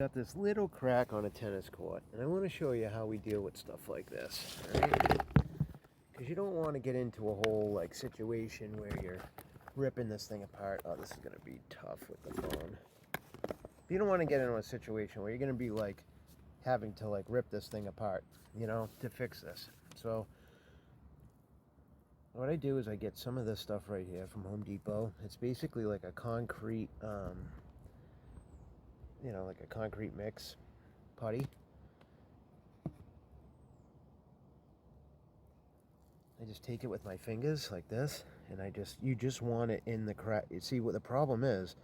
Got this little crack on a tennis court, and I want to show you how we deal with stuff like this, right? Because you don't want to get into a whole like situation where you're ripping this thing apart. Oh, this is going to be tough with the phone. You don't want to get into a situation where you're going to be like having to like rip this thing apart, you know, to fix this. So what I do is I get some of this stuff right here from Home Depot. It's basically like a concrete you know, like a concrete mix putty. I just take it with my fingers like this, and you just want it in the crack. You see what the problem is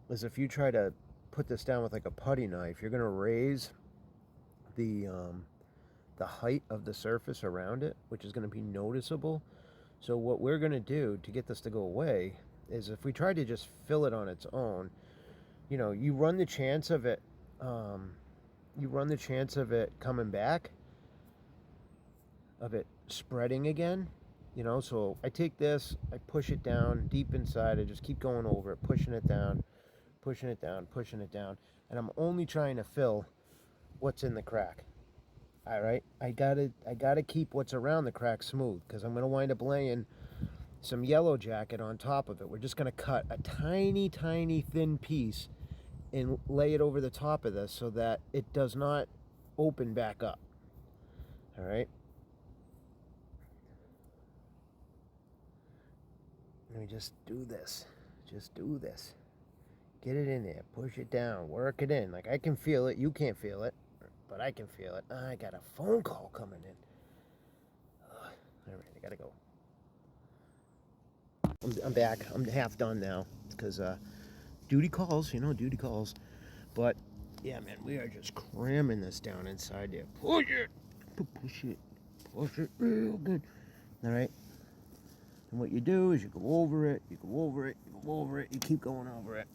if you try to put this down with like a putty knife, you're gonna raise the height of the surface around it, which is gonna be noticeable. So what we're gonna do to get this to go away is if we try to just fill it on its own, you know, you run the chance of it coming back, of it spreading again, you know. So I take this, I push it down deep inside, I just keep going over it, pushing it down, pushing it down, pushing it down, and I'm only trying to fill what's in the crack. All right, I gotta keep what's around the crack smooth, because I'm gonna wind up laying some yellow jacket on top of it. We're just gonna cut a tiny thin piece and lay it over the top of this so that it does not open back up. All right. Let me just do this. Just do this. Get it in there. Push it down. Work it in. Like I can feel it. You can't feel it, but I can feel it. I got a phone call coming in. All right, I gotta go. I'm back. I'm half done now because duty calls. You know, duty calls. But yeah, man, we are just cramming this down inside there. Push it. Push it. Push it real good. All right. And what you do is you go over it, you go over it, you go over it, you keep going over it.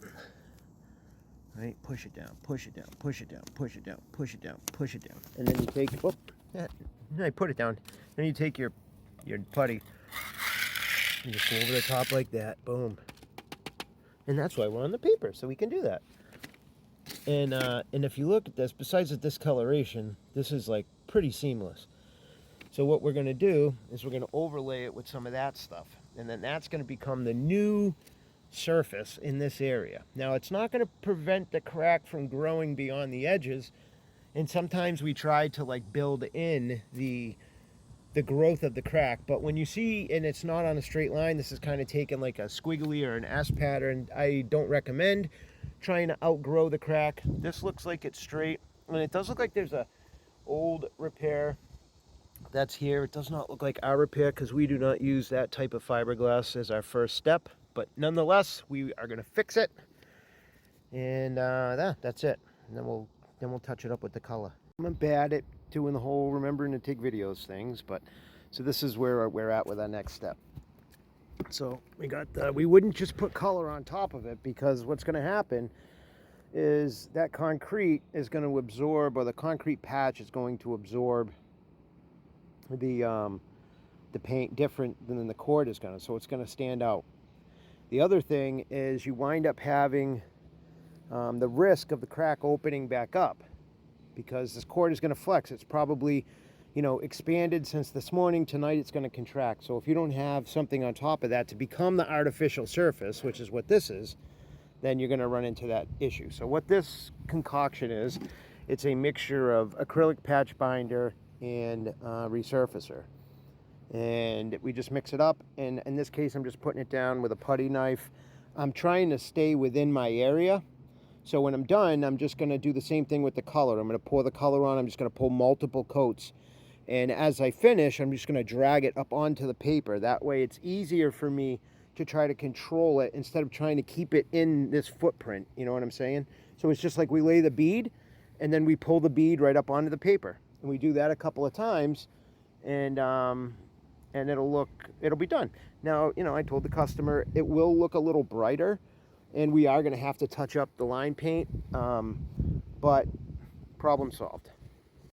Right? Push it down, push it down, push it down, push it down, push it down, push it down. And then you take, oh, yeah, no, you put it down. Then you take your putty and just go over the top like that. Boom. And that's why we're on the paper, so we can do that. And if you look at this, besides the discoloration, this is like pretty seamless. So what we're going to do is we're going to overlay it with some of that stuff. And then that's going to become the new surface in this area. Now, it's not going to prevent the crack from growing beyond the edges. And sometimes we try to like build in the growth of the crack. But when you see, and it's not on a straight line, this is kind of taken like a squiggly or an S pattern. I don't recommend trying to outgrow the crack. This looks like it's straight. And it does look like there's a old repair that's here. It does not look like our repair because we do not use that type of fiberglass as our first step, but nonetheless we are going to fix it, and that's it. And then we'll touch it up with the color. I'm bad at doing the whole remembering to take videos things, but so this is where we're at with our next step. So we wouldn't just put color on top of it, because what's going to happen is that concrete is going to absorb, or the concrete patch is going to absorb the paint different than the cord is going to, so it's going to stand out. The other thing is you wind up having the risk of the crack opening back up, because this cord is going to flex. It's probably, you know, expanded since this morning. Tonight it's going to contract. So if you don't have something on top of that to become the artificial surface, which is what this is, then you're going to run into that issue. So what this concoction is, it's a mixture of acrylic patch binder and resurfacer, and we just mix it up. And in this case, I'm just putting it down with a putty knife. I'm trying to stay within my area, so when I'm done, I'm just going to do the same thing with the color. I'm going to pour the color on. I'm just going to pull multiple coats, and as I finish, I'm just going to drag it up onto the paper. That way it's easier for me to try to control it instead of trying to keep it in this footprint. You know what I'm saying? So it's just like we lay the bead and then we pull the bead right up onto the paper. And we do that a couple of times, and it'll be done. Now, you know, I told the customer it will look a little brighter, and we are going to have to touch up the line paint, but problem solved.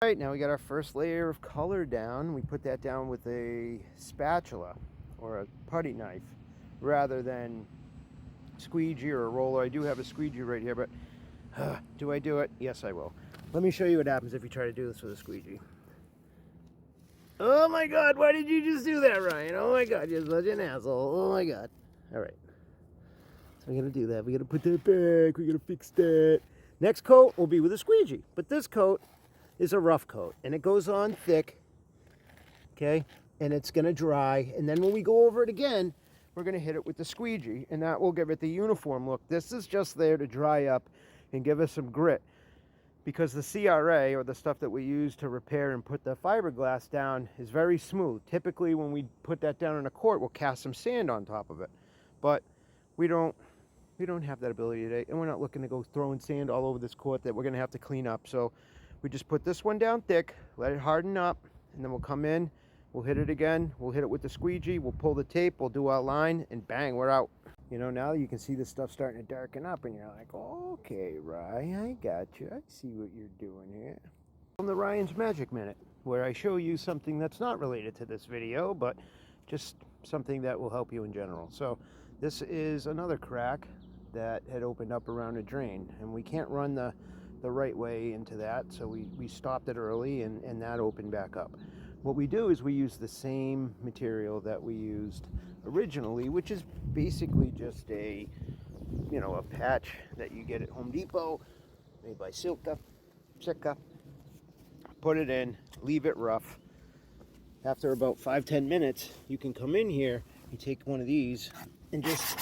All right, now we got our first layer of color down. We put that down with a spatula or a putty knife rather than squeegee or a roller. I do have a squeegee right here, but Do I do it? Yes, I will. Let me show you what happens if you try to do this with a squeegee. Oh my God, why did you just do that, Ryan? Oh my God, you're such an asshole. Oh my God. All right. So we're going to do that. We're going to put that back. We're going to fix that. Next coat will be with a squeegee. But this coat is a rough coat. And it goes on thick. Okay? And it's going to dry. And then when we go over it again, we're going to hit it with the squeegee. And that will give it the uniform look. This is just there to dry up and give us some grit. Because the CRA, or the stuff that we use to repair and put the fiberglass down, is very smooth. Typically when we put that down in a quart, we'll cast some sand on top of it. But we don't have that ability today, and we're not looking to go throwing sand all over this quart that we're going to have to clean up. So we just put this one down thick, let it harden up, and then we'll come in, we'll hit it again, we'll hit it with the squeegee, we'll pull the tape, we'll do our line, and bang, we're out. You know, now you can see this stuff starting to darken up, and you're like, okay, Ryan, I got you. I see what you're doing here. On the Ryan's Magic Minute, where I show you something that's not related to this video, but just something that will help you in general. So this is another crack that had opened up around a drain, and we can't run the right way into that, so we stopped it early, and that opened back up. What we do is we use the same material that we used originally, which is basically just a patch that you get at Home Depot, made by Sealcoating. Put it in, leave it rough. After about 5-10 minutes, you can come in here, you take one of these, and just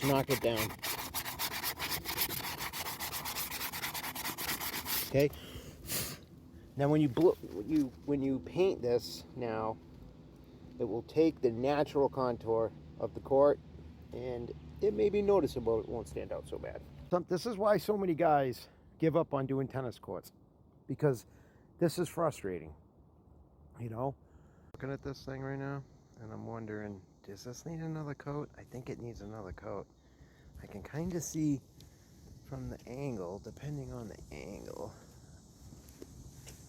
knock it down. Okay. Now, when you paint this, now it will take the natural contour of the court, and it may be noticeable. It won't stand out so bad. This is why so many guys give up on doing tennis courts, because this is frustrating. You know, looking at this thing right now, and I'm wondering, does this need another coat? I think it needs another coat. I can kind of see from the angle, depending on the angle,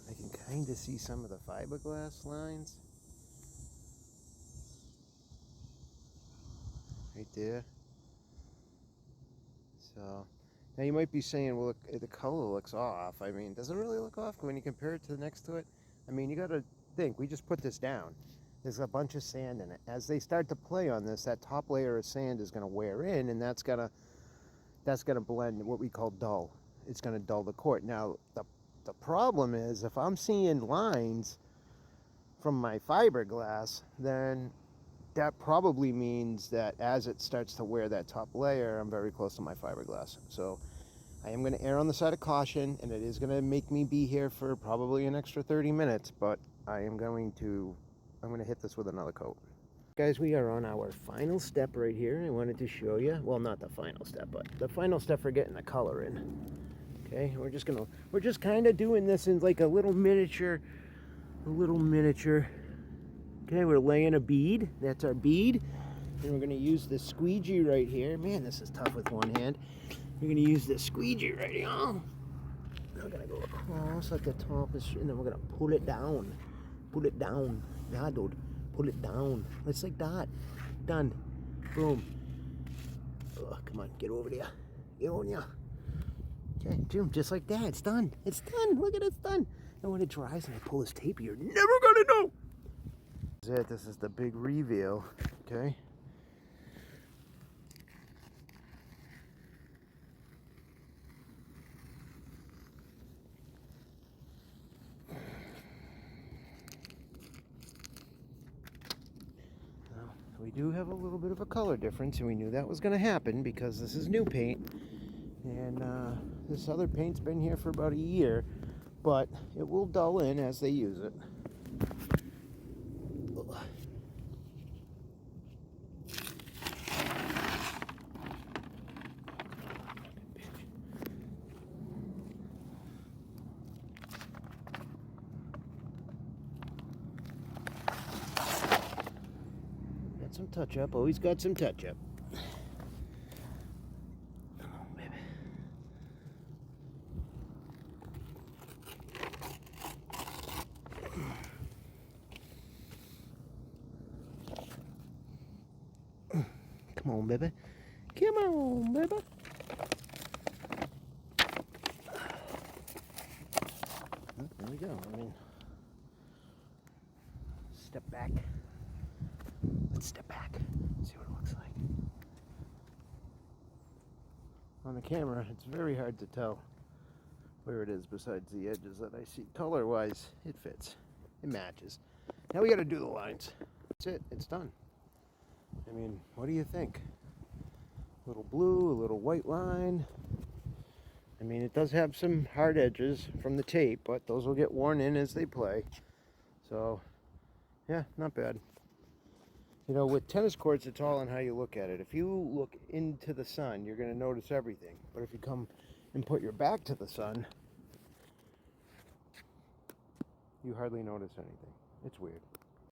I can kind of see some of the fiberglass lines right there. So now you might be saying, well, look, the color looks off. I mean, does it really look off when you compare it to the next to it? I mean, you got to think, we just put this down. There's a bunch of sand in it. As they start to play on this, that top layer of sand is going to wear in, and that's going to blend, what we call dull. It's going to dull the court. Now, the problem is, if I'm seeing lines from my fiberglass, then that probably means that as it starts to wear that top layer, I'm very close to my fiberglass. So I am going to err on the side of caution, and it is going to make me be here for probably an extra 30 minutes, but I'm going to hit this with another coat. Guys, we are on our final step right here. I wanted to show you, well, not the final step, but the final step for getting the color in. Okay, we're just kind of doing this in like a little miniature. Okay, we're laying a bead. That's our bead. And we're going to use the squeegee right here. Man, this is tough with one hand. We're going to use the squeegee right here. We're going to go across at the top, and then we're going to pull it down. Pull it down. Yeah, dude. Pull it down. It's like that. Done. Boom. Oh, come on, get over there. Get on ya. Okay, Jim, just like that. It's done. It's done. Look at it, it's done. And when it dries and I pull this tape, you're never gonna know. This is it. This is the big reveal. Okay. Now, we do have a little bit of a color difference, and we knew that was going to happen because this is new paint. And this other paint's been here for about a year, but it will dull in as they use it. Got some touch up, always got some touch up. Come on, baby. Come on, baby. go. I mean, step back. Let's step back. See what it looks like. On the camera, it's very hard to tell where it is besides the edges that I see. Color-wise, it fits. It matches. Now we got to do the lines. That's it. It's done. I mean, what do you think? A little blue, a little white line. I mean, it does have some hard edges from the tape, but those will get worn in as they play. So, yeah, not bad. You know, with tennis courts, it's all on how you look at it. If you look into the sun, you're going to notice everything. But if you come and put your back to the sun, you hardly notice anything. It's weird.